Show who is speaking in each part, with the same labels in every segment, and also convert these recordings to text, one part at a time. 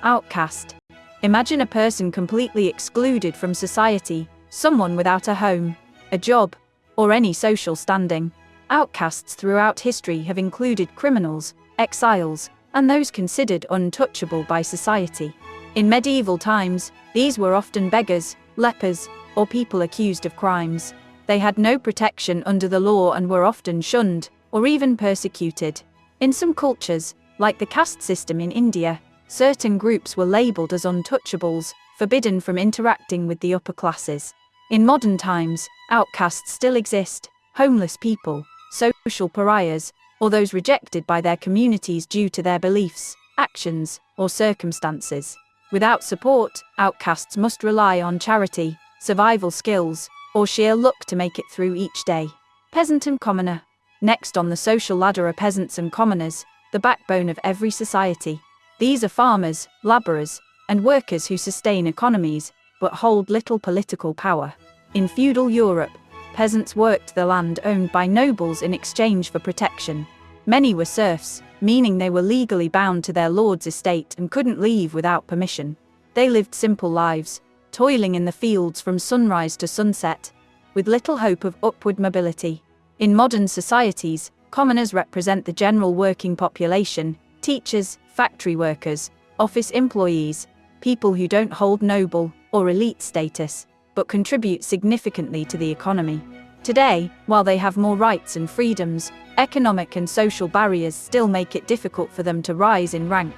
Speaker 1: Outcast. Imagine a person completely excluded from society, someone without a home, a job, or any social standing. Outcasts throughout history have included criminals, exiles, and those considered untouchable by society. In medieval times, these were often beggars, lepers, or people accused of crimes. They had no protection under the law and were often shunned, or even persecuted. In some cultures, like the caste system in India, certain groups were labeled as untouchables, forbidden from interacting with the upper classes. In modern times, outcasts still exist: homeless people, social pariahs, or those rejected by their communities due to their beliefs, actions, or circumstances. Without support, outcasts must rely on charity, survival skills, or sheer luck to make it through each day. Peasant and commoner. Next on the social ladder are peasants and commoners, the backbone of every society. These are farmers, laborers, and workers who sustain economies, but hold little political power. In feudal Europe, peasants worked the land owned by nobles in exchange for protection. Many were serfs, meaning they were legally bound to their lord's estate and couldn't leave without permission. They lived simple lives, toiling in the fields from sunrise to sunset, with little hope of upward mobility. In modern societies, commoners represent the general working population: teachers, factory workers, office employees, people who don't hold noble or elite status, but contribute significantly to the economy. Today, while they have more rights and freedoms, economic and social barriers still make it difficult for them to rise in rank.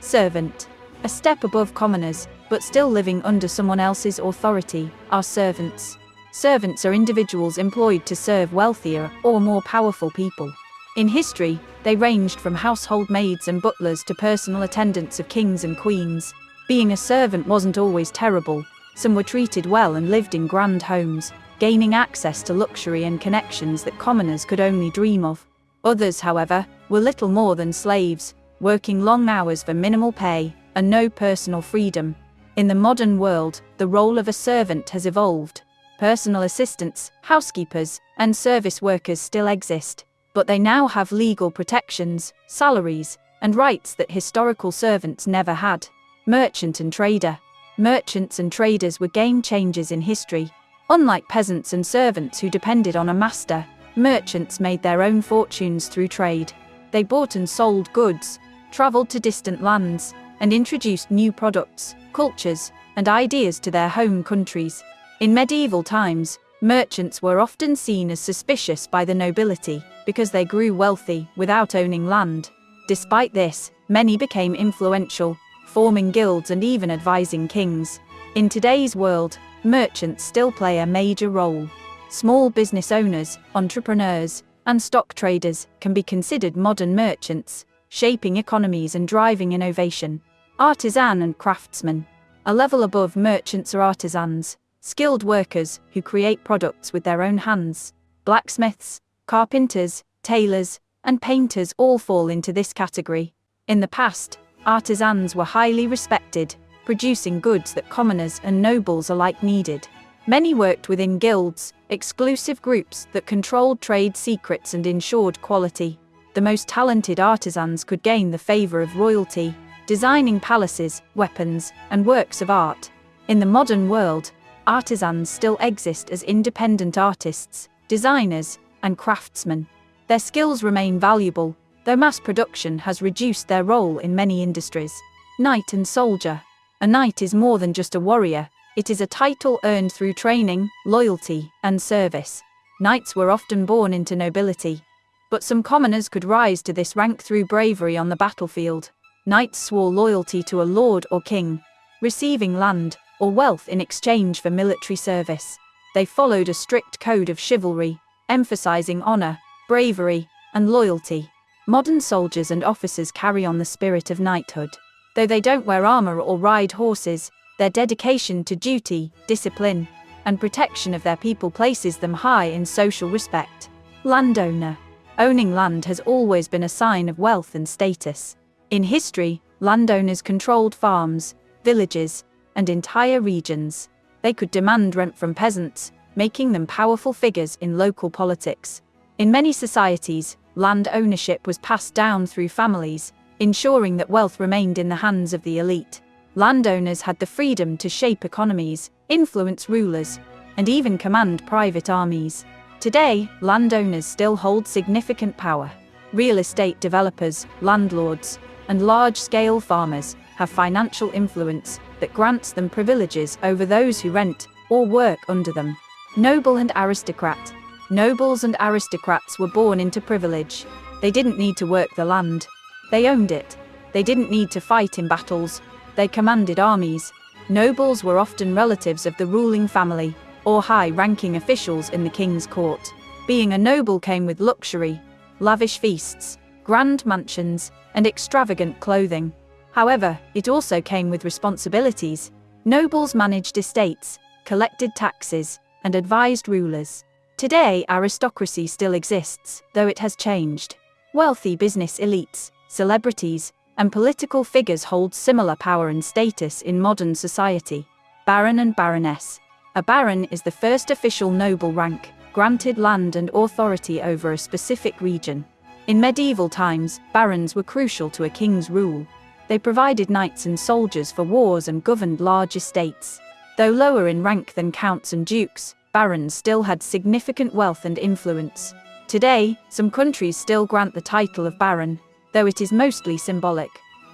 Speaker 1: Servant. A step above commoners, but still living under someone else's authority, are servants. Servants are individuals employed to serve wealthier or more powerful people. In history, they ranged from household maids and butlers to personal attendants of kings and queens. Being a servant wasn't always terrible. Some were treated well and lived in grand homes, gaining access to luxury and connections that commoners could only dream of. Others, however, were little more than slaves, working long hours for minimal pay and no personal freedom. In the modern world, the role of a servant has evolved. Personal assistants, housekeepers, and service workers still exist, but they now have legal protections, salaries, and rights that historical servants never had. Merchant and trader. Merchants and traders were game changers in history. Unlike peasants and servants who depended on a master, merchants made their own fortunes through trade. They bought and sold goods, traveled to distant lands, and introduced new products, cultures, and ideas to their home countries. In medieval times, merchants were often seen as suspicious by the nobility because they grew wealthy without owning land. Despite this, many became influential, forming guilds and even advising kings. In today's world, merchants still play a major role. Small business owners, entrepreneurs, and stock traders can be considered modern merchants, shaping economies and driving innovation. Artisan and craftsman. A level above merchants are artisans, skilled workers who create products with their own hands. Blacksmiths, carpenters, tailors, and painters all fall into this category. In the past, artisans were highly respected, producing goods that commoners and nobles alike needed. Many worked within guilds, exclusive groups that controlled trade secrets and ensured quality. The most talented artisans could gain the favor of royalty, designing palaces, weapons, and works of art. In the modern world, artisans still exist as independent artists, designers, and craftsmen. Their skills remain valuable, though mass production has reduced their role in many industries. Knight and soldier. A knight is more than just a warrior. It is a title earned through training, loyalty, and service. Knights were often born into nobility, but some commoners could rise to this rank through bravery on the battlefield. Knights swore loyalty to a lord or king, receiving land or wealth in exchange for military service. They followed a strict code of chivalry, emphasizing honor, bravery, and loyalty. Modern soldiers and officers carry on the spirit of knighthood. Though they don't wear armor or ride horses, their dedication to duty, discipline, and protection of their people places them high in social respect. Landowner. Owning land has always been a sign of wealth and status. In history, landowners controlled farms, villages, and entire regions. They could demand rent from peasants, making them powerful figures in local politics. In many societies, land ownership was passed down through families, ensuring that wealth remained in the hands of the elite. Landowners had the freedom to shape economies, influence rulers, and even command private armies. Today, landowners still hold significant power. Real estate developers, landlords, and large-scale farmers have financial influence that grants them privileges over those who rent or work under them. Noble and aristocrat. Nobles and aristocrats were born into privilege. They didn't need to work the land. They owned it. They didn't need to fight in battles. They commanded armies. Nobles were often relatives of the ruling family, or high-ranking officials in the king's court. Being a noble came with luxury, lavish feasts, grand mansions, and extravagant clothing. However, it also came with responsibilities. Nobles managed estates, collected taxes, and advised rulers. Today, aristocracy still exists, though it has changed. Wealthy business elites, celebrities, and political figures hold similar power and status in modern society. Baron and Baroness. A baron is the first official noble rank, granted land and authority over a specific region. In medieval times, barons were crucial to a king's rule. They provided knights and soldiers for wars and governed large estates. Though lower in rank than counts and dukes, barons still had significant wealth and influence. Today, some countries still grant the title of baron, though it is mostly symbolic.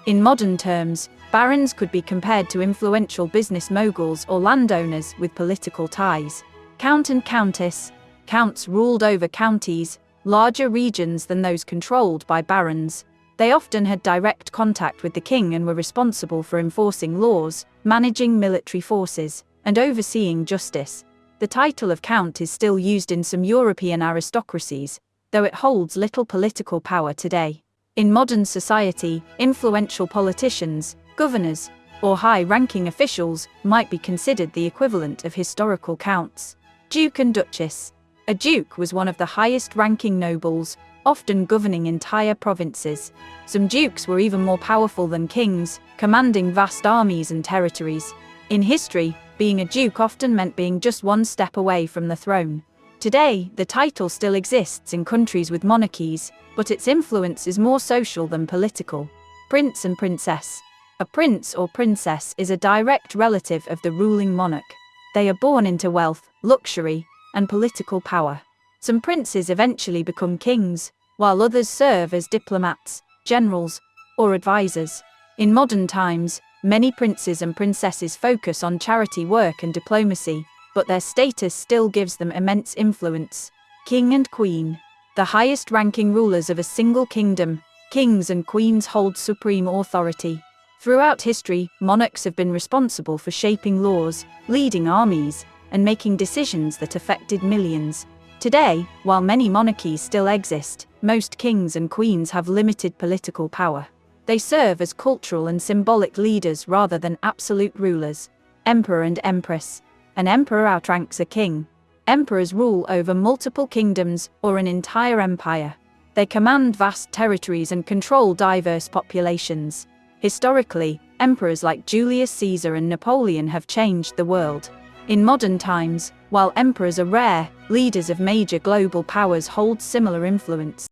Speaker 1: In modern terms, barons could be compared to influential business moguls or landowners with political ties. Count and countess. Counts ruled over counties, larger regions than those controlled by barons. They often had direct contact with the king and were responsible for enforcing laws, managing military forces, and overseeing justice. The title of count is still used in some European aristocracies, though it holds little political power today. In modern society, influential politicians, governors, or high-ranking officials might be considered the equivalent of historical counts. Duke and Duchess. A duke was one of the highest-ranking nobles, often governing entire provinces. Some dukes were even more powerful than kings, commanding vast armies and territories. In history, being a duke often meant being just one step away from the throne. Today, the title still exists in countries with monarchies, but its influence is more social than political. Prince and princess. A prince or princess is a direct relative of the ruling monarch. They are born into wealth, luxury, and political power. Some princes eventually become kings, while others serve as diplomats, generals, or advisors. In modern times, many princes and princesses focus on charity work and diplomacy, but their status still gives them immense influence. King and queen. The highest-ranking rulers of a single kingdom, kings and queens hold supreme authority. Throughout history, monarchs have been responsible for shaping laws, leading armies, and making decisions that affected millions. Today, while many monarchies still exist, most kings and queens have limited political power. They serve as cultural and symbolic leaders rather than absolute rulers. Emperor and Empress. An emperor outranks a king. Emperors rule over multiple kingdoms or an entire empire. They command vast territories and control diverse populations. Historically, emperors like Julius Caesar and Napoleon have changed the world. In modern times, while emperors are rare, leaders of major global powers hold similar influence.